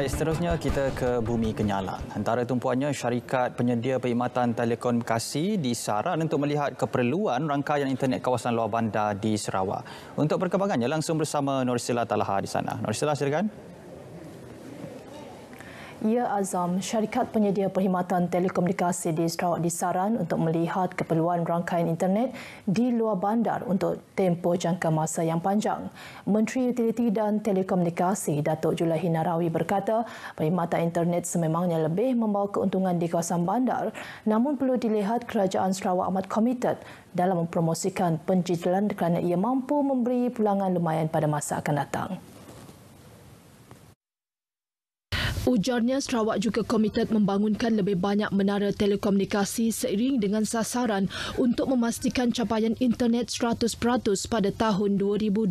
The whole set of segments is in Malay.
Baik, seterusnya kita ke bumi kenyalan. Antara tumpuannya, syarikat penyedia perkhidmatan telekomunikasi disaran untuk melihat keperluan rangkaian internet kawasan luar bandar di Sarawak. Untuk perkembangannya, langsung bersama Norsila Talaha di sana. Norsila, silakan. Ya Azam, syarikat penyedia perkhidmatan telekomunikasi di Sarawak disaran untuk melihat keperluan rangkaian internet di luar bandar untuk tempoh jangka masa yang panjang. Menteri Utiliti dan Telekomunikasi Datuk Julaihi Narawi berkata, perkhidmatan internet sememangnya lebih membawa keuntungan di kawasan bandar, namun perlu dilihat kerajaan Sarawak amat komited dalam mempromosikan penjitilan kerana ia mampu memberi pulangan lumayan pada masa akan datang. Ujarnya Sarawak juga komited membangunkan lebih banyak menara telekomunikasi seiring dengan sasaran untuk memastikan capaian internet 100% pada tahun 2025.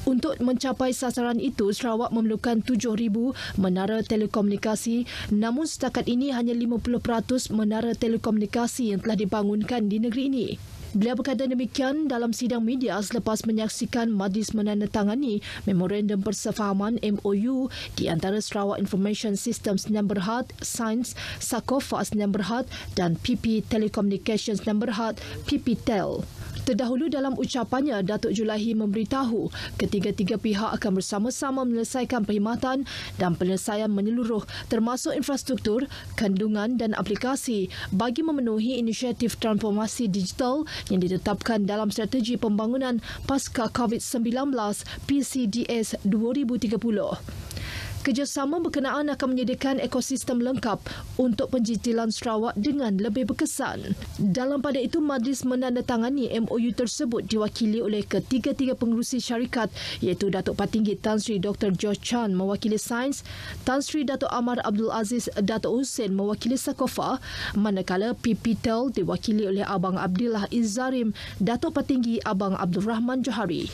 Untuk mencapai sasaran itu, Sarawak memerlukan 7,000 menara telekomunikasi, namun setakat ini hanya 50% menara telekomunikasi yang telah dibangunkan di negeri ini. Beliau berkata demikian dalam sidang media selepas menyaksikan majlis menandatangani Memorandum Persefahaman MOU di antara Sarawak Information System Sdn Bhd, Sains, Sakofa Sdn Bhd dan PP Telecommunications Sdn Bhd, PPTEL. Terdahulu dalam ucapannya, Datuk Julaihi memberitahu ketiga-tiga pihak akan bersama-sama menyelesaikan perkhidmatan dan penyelesaian menyeluruh termasuk infrastruktur, kandungan dan aplikasi bagi memenuhi inisiatif transformasi digital yang ditetapkan dalam strategi pembangunan pasca COVID-19 PCDS 2030. Kerjasama berkenaan akan menyediakan ekosistem lengkap untuk penjitilan Sarawak dengan lebih berkesan. Dalam pada itu, majlis menandatangani MOU tersebut diwakili oleh ketiga-tiga pengerusi syarikat iaitu Datuk Patinggi Tan Sri Dr. George Chan mewakili Sains, Tan Sri Datuk Amar Abdul Aziz Datuk Hussein mewakili Sakofa, manakala PPTEL diwakili oleh Abang Abdillah Izzarim, Datuk Patinggi Abang Abdul Rahman Johari.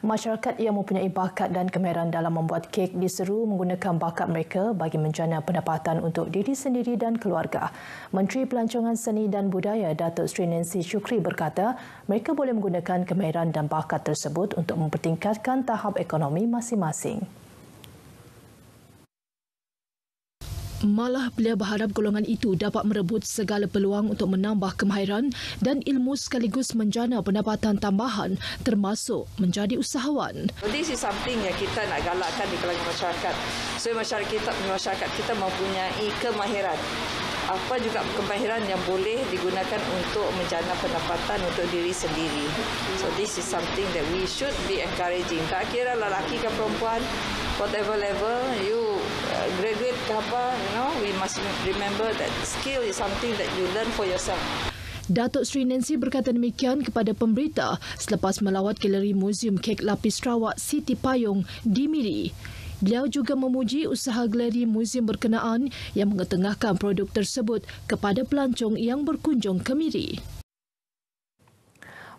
Masyarakat yang mempunyai bakat dan kemahiran dalam membuat kek diseru menggunakan bakat mereka bagi menjana pendapatan untuk diri sendiri dan keluarga. Menteri Pelancongan Seni dan Budaya Datuk Sri Nancy Shukri berkata, mereka boleh menggunakan kemahiran dan bakat tersebut untuk mempertingkatkan tahap ekonomi masing-masing. Malah beliau berharap golongan itu dapat merebut segala peluang untuk menambah kemahiran dan ilmu sekaligus menjana pendapatan tambahan termasuk menjadi usahawan. This is something yang kita nak galakkan di kalangan masyarakat. So masyarakat kita mempunyai kemahiran. Apa juga kemahiran yang boleh digunakan untuk menjana pendapatan untuk diri sendiri. So this is something that we should be encouraging. Tak kira lelaki ke perempuan, whatever level you graduate ke apa, we must remember that skill is something that you learn for yourself. Datuk Sri Nancy berkata demikian kepada pemberita selepas melawat galeri Muzium Kek Lapis Sarawak Siti Payung di Miri. Beliau juga memuji usaha galeri muzium berkenaan yang mengetengahkan produk tersebut kepada pelancong yang berkunjung ke Miri.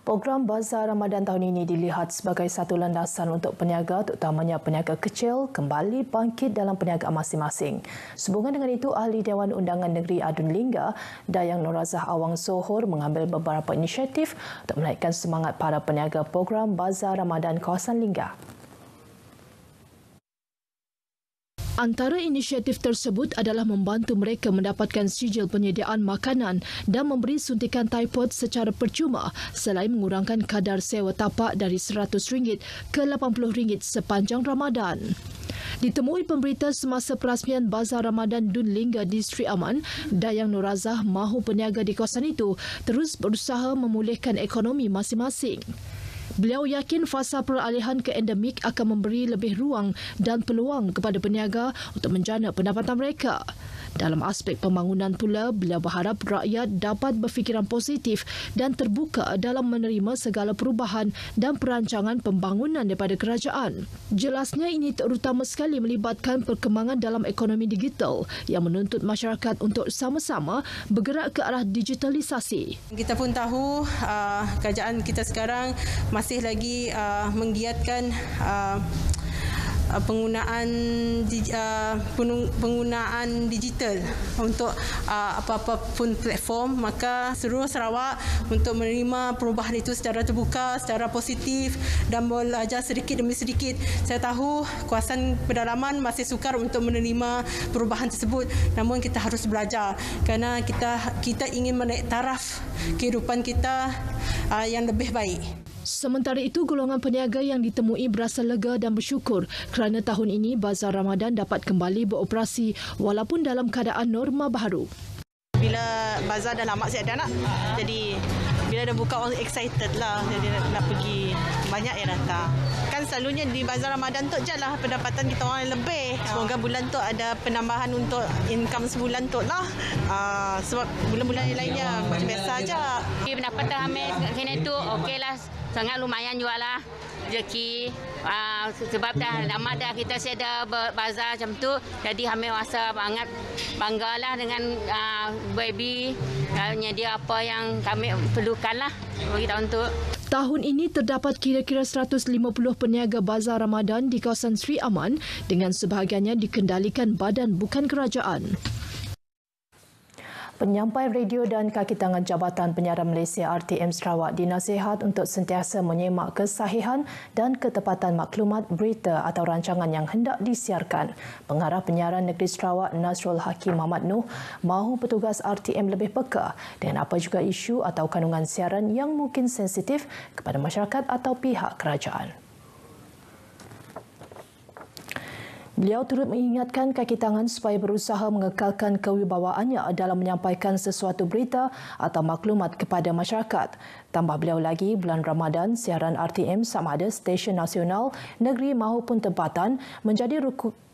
Program Bazar Ramadan tahun ini dilihat sebagai satu landasan untuk peniaga, terutamanya peniaga kecil, kembali bangkit dalam perniagaan masing-masing. Sehubungan dengan itu, Ahli Dewan Undangan Negeri Adun Lingga, Dayang Norazah Awang Sohor mengambil beberapa inisiatif untuk menaikkan semangat para peniaga program Bazar Ramadan kawasan Lingga. Antara inisiatif tersebut adalah membantu mereka mendapatkan sijil penyediaan makanan dan memberi suntikan typhoid secara percuma selain mengurangkan kadar sewa tapak dari RM100 ke RM80 sepanjang Ramadan. Ditemui pemberita semasa perasmian Bazar Ramadan Dun Lingga di Sri Aman, Dayang Norazah mahu peniaga di kawasan itu terus berusaha memulihkan ekonomi masing-masing. Beliau yakin fasa peralihan ke endemik akan memberi lebih ruang dan peluang kepada peniaga untuk menjana pendapatan mereka. Dalam aspek pembangunan pula, beliau berharap rakyat dapat berfikiran positif dan terbuka dalam menerima segala perubahan dan perancangan pembangunan daripada kerajaan. Jelasnya ini terutama sekali melibatkan perkembangan dalam ekonomi digital yang menuntut masyarakat untuk sama-sama bergerak ke arah digitalisasi. Kita pun tahu kerajaan kita sekarang masih lagi menggiatkan penggunaan digital untuk apa-apa pun platform, maka seluruh Sarawak untuk menerima perubahan itu secara terbuka, secara positif dan belajar sedikit demi sedikit. Saya tahu kawasan pedalaman masih sukar untuk menerima perubahan tersebut, namun kita harus belajar kerana kita ingin menaik taraf kehidupan kita yang lebih baik. Sementara itu, golongan peniaga yang ditemui berasa lega dan bersyukur kerana tahun ini Bazar Ramadan dapat kembali beroperasi walaupun dalam keadaan norma baru. Bila bazar dah lama saya dah nak, jadi bila dah buka orang excited lah, jadi nak pergi, banyak yang datang. Kan selalunya di Bazar Ramadan tu je lah pendapatan kita orang lebih. Semoga bulan tu ada penambahan untuk income sebulan tu lah. Sebab bulan-bulan yang lainnya macam biasa je. Pendapatan kami kena tu okey lah. Sangat lumayan juga lah rezeki. Sebab dah lama dah kita ada bazar macam tu. Jadi kami rasa sangat bangga lah dengan baby. Nyedia apa yang kami perlukan lah bagi tahun tu. Tahun ini terdapat kira-kira 150 peniaga Bazar Ramadan di kawasan Sri Aman dengan sebahagiannya dikendalikan badan bukan kerajaan. Penyampai radio dan kaki tangan Jabatan Penyiaran Malaysia RTM Sarawak dinasihat untuk sentiasa menyemak kesahihan dan ketepatan maklumat berita atau rancangan yang hendak disiarkan. Pengarah Penyiaran Negeri Sarawak Nasrul Hakim Muhammad Nuh mahu petugas RTM lebih peka dengan apa juga isu atau kandungan siaran yang mungkin sensitif kepada masyarakat atau pihak kerajaan. Beliau turut mengingatkan kaki tangan supaya berusaha mengekalkan kewibawaannya dalam menyampaikan sesuatu berita atau maklumat kepada masyarakat. Tambah beliau lagi, bulan Ramadan, siaran RTM sama ada stesen nasional, negeri maupun tempatan menjadi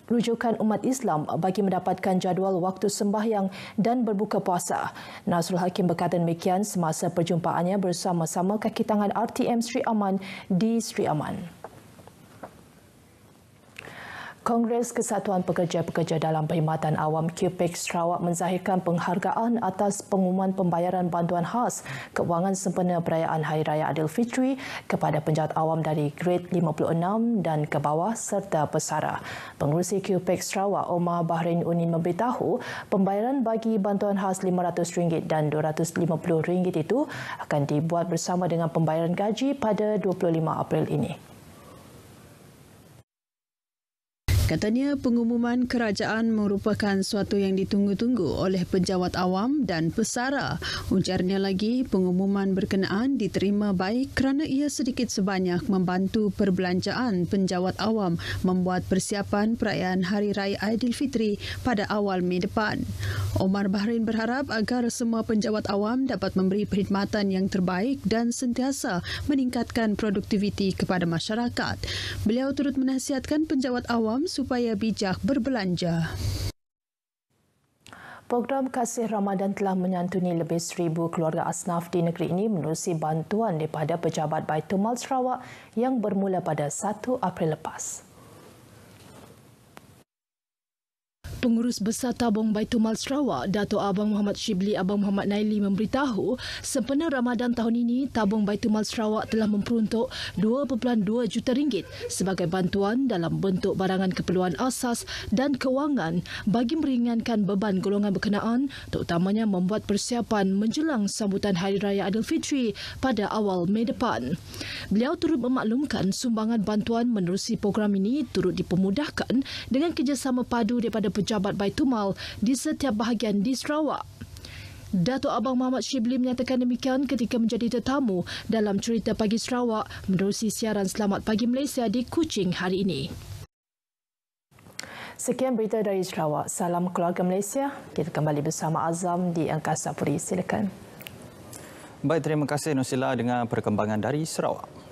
rujukan umat Islam bagi mendapatkan jadual waktu sembahyang dan berbuka puasa. Nasrul Hakim berkata demikian semasa perjumpaannya bersama-sama kaki tangan RTM Sri Aman di Sri Aman. Kongres Kesatuan Pekerja-Pekerja dalam Perkhidmatan Awam QPEX Sarawak menzahirkan penghargaan atas pengumuman pembayaran bantuan khas kewangan sempena perayaan Hari Raya Aidilfitri kepada penjawat awam dari grade 56 dan ke bawah serta pesara. Pengerusi QPEX Sarawak Omar Bahrain Unin memberitahu pembayaran bagi bantuan khas RM500 dan RM250 itu akan dibuat bersama dengan pembayaran gaji pada 25 April ini. Katanya pengumuman kerajaan merupakan suatu yang ditunggu-tunggu oleh penjawat awam dan pesara. Ujarnya lagi, pengumuman berkenaan diterima baik kerana ia sedikit sebanyak membantu perbelanjaan penjawat awam membuat persiapan perayaan Hari Raya Aidilfitri pada awal Mei depan. Omar Bahrain berharap agar semua penjawat awam dapat memberi perkhidmatan yang terbaik dan sentiasa meningkatkan produktiviti kepada masyarakat. Beliau turut menasihatkan penjawat awam supaya bijak berbelanja. Program Kasih Ramadan telah menyantuni lebih 1,000 keluarga asnaf di negeri ini menerusi bantuan daripada Pejabat Baitul Mal Sarawak yang bermula pada 1 April lepas. Pengurus Besar Tabung Baitul Mal Sarawak, Dato' Abang Muhammad Shibli Abang Muhammad Naili memberitahu, sempena Ramadan tahun ini, Tabung Baitul Mal Sarawak telah memperuntuk RM2.2 juta sebagai bantuan dalam bentuk barangan keperluan asas dan kewangan bagi meringankan beban golongan berkenaan, terutamanya membuat persiapan menjelang sambutan Hari Raya Aidilfitri pada awal Mei depan. Beliau turut memaklumkan sumbangan bantuan menerusi program ini turut dipermudahkan dengan kerjasama padu daripada Pejabat Baitul Mal di setiap bahagian di Sarawak. Dato' Abang Muhammad Shibli menyatakan demikian ketika menjadi tetamu dalam Cerita Pagi Sarawak menerusi siaran Selamat Pagi Malaysia di Kuching hari ini. Sekian berita dari Sarawak. Salam keluarga Malaysia. Kita kembali bersama Azam di Angkasa Puri. Silakan. Baik, terima kasih Nusila dengan perkembangan dari Sarawak.